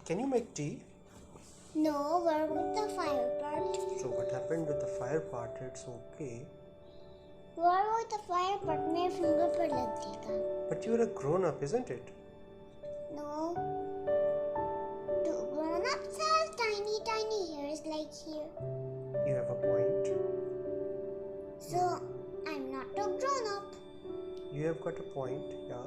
Can you make tea? No, what about the fire part? So what happened with the fire part? It's okay. What about the fire part? मेरे finger पर लग जाएगा. But you're a grown-up, isn't it? No. Do grown-ups have tiny hairs like here? You have a point. So I'm not a grown-up. You have got a point, yeah.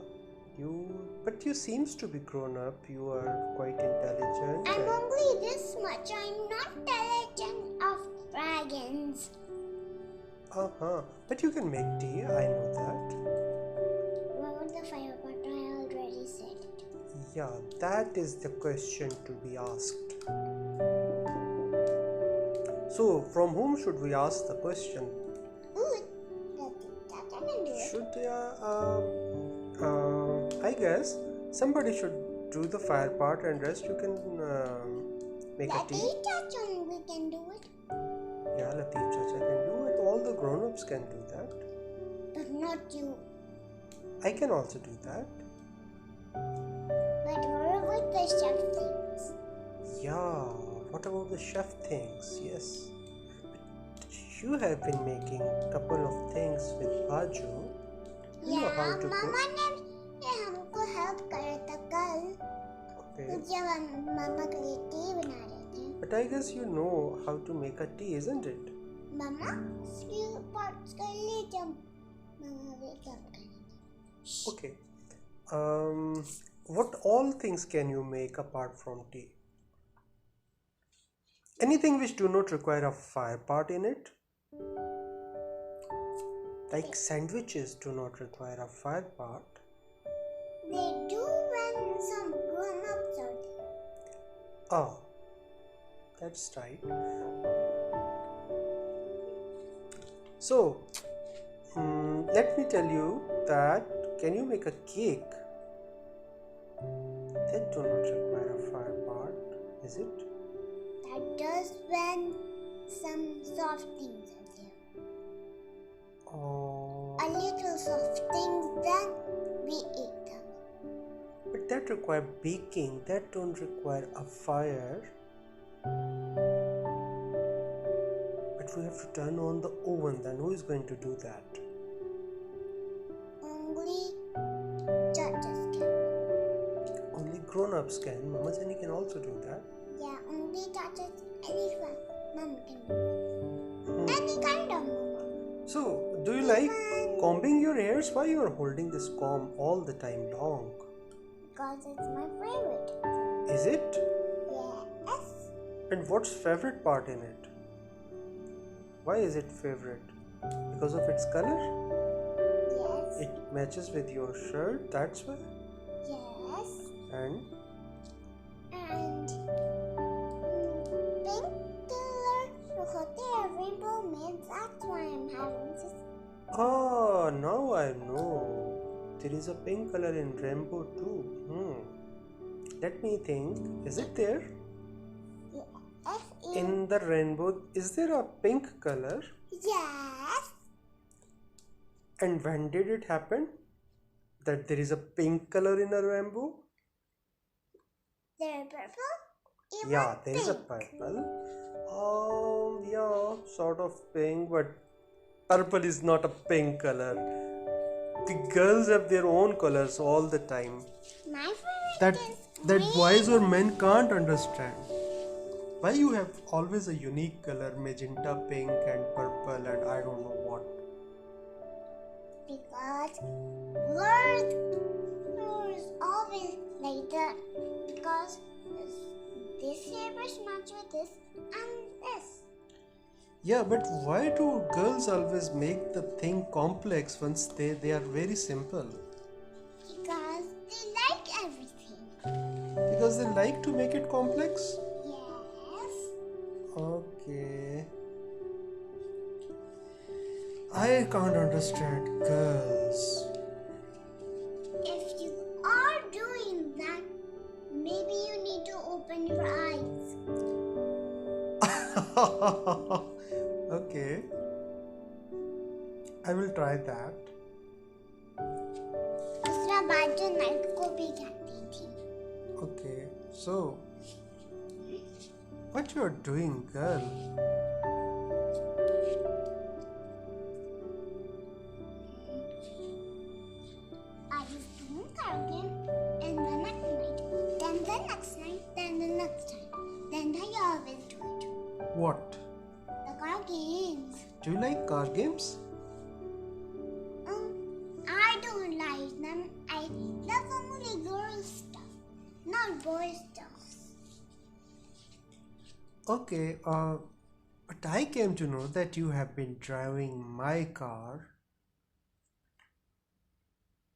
But you seems to be grown-up. You are quite intelligent. I'm only this much. I'm not intelligent of dragons. But you can make tea. I know that. What about the fire part? I already said it. Yeah, that is the question to be asked. So, from whom should we ask the question? Ooh, that I can do it. I guess somebody should do the fire part and rest you can make a tea. We can do it. Yeah, Latif Chacha can do it. All the grown-ups can do that. But not you. I can also do that. But what about the chef things? Yeah, what about the chef things? Yes. But you have been making a couple of things with Baju. You know how to Mama cook. ने हमको help करा था कल. Okay. जब हम मामा के लिए T बना रहे थे. But I guess you know how to make a tea, isn't it? Mama few parts कर ले जब मामा wake up करेंगे. Okay. What all things can you make apart from tea? Anything which do not require a fire part in it? Like sandwiches do not require a fire part. They do when some grown-ups are there. Oh, that's right. So, let me tell you that can you make a cake? That do not require a fire part, is it? That does when some soft things are there. Oh, A little soft things, then we eat them. but that require baking. That don't require a fire. But we have to turn on the oven. Then who is going to do that? Only judges can. Only grown-ups can. Mama Jenny can also do that. Yeah, only judges. Anyone. Mama can do it. Any kind of mama. So, do you like combing your hairs? Why you are holding this comb all the time long? Because it's my favorite. Is it? Yes. And what's favorite part in it? Why is it favorite? Because of its color? Yes. It matches with your shirt, that's why? Yes. And And pink color होते हैं rainbow में. That's why I'm having this. oh, now I know. There is a pink color in rainbow too. Let me think. Is it there? Yes. In the rainbow, is there a pink color? Yes. And when did it happen? That there is a pink color in a rainbow? They're purple. Even Yeah, there is a pink. purple. Yeah, sort of pink, but purple is not a pink color. The girls have their own colors all the time. My favorite That is that green. boys or men can't understand. Why you have always a unique color, magenta, pink, and purple, and I don't know what. Because words is always like that. Because this flavors match with this and this. Yeah, but why do girls always make the thing complex once they are very simple? Because they like everything. Because they like to make it complex? Yes. Okay. I can't understand girls. If you are doing that, maybe you need to open your eyes. Okay. I will try that. दूसरा बाजू नल को भी जाती थी. Okay, so what you're doing, girl? I was doing card game, and the next night, then the next night, then the next time, then I always do it. What? The card games. Do you like card games? I don't like them. I love only girl stuff, not boy stuff. Okay, but I came to know that you have been driving my car,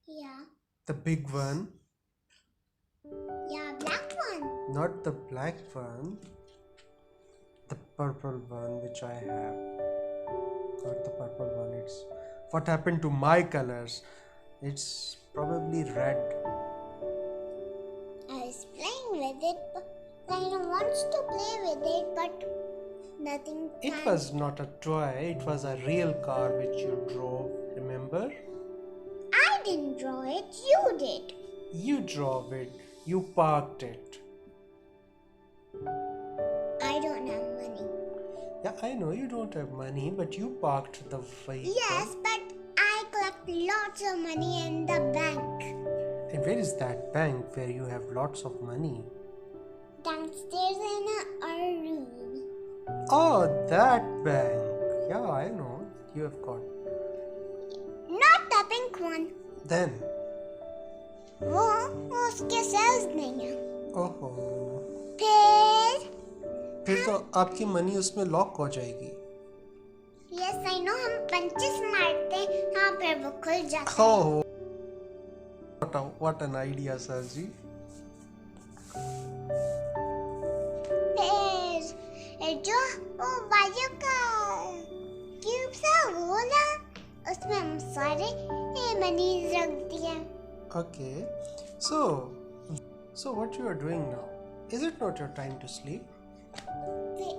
Yeah. the big one, Yeah, black one. not the black one, the purple one which I have. Not the purple one, it's what happened to my colors. It's probably red. I was playing with it, but I wants to play with it, but nothing. It was not a toy, it was a real car which you drove, remember? I didn't draw it. You did. You drove it, you parked it. I don't have money. Yeah, I know you don't have money, but you parked the vehicle. Yes, but I collect lots of money in the bank. And where is that bank where you have lots of money? Downstairs in our room. Oh, that bank. Yeah, I know. You have got. Not the pink one. Then. वो उसके sales नहीं है. ओहो. फिर तो आपकी money उसमें lock हो जाएगी. यस आई नो हम पंचेस मारते हैं हाँ फिर वो खुल जाता है. Oh, what an idea, sir जी. फिर जो वो बाजू का क्यूब सा वो ना उसमें हम सारे मनीज रख दिए. Okay. So what you are doing now? Is it not your time to sleep? फिर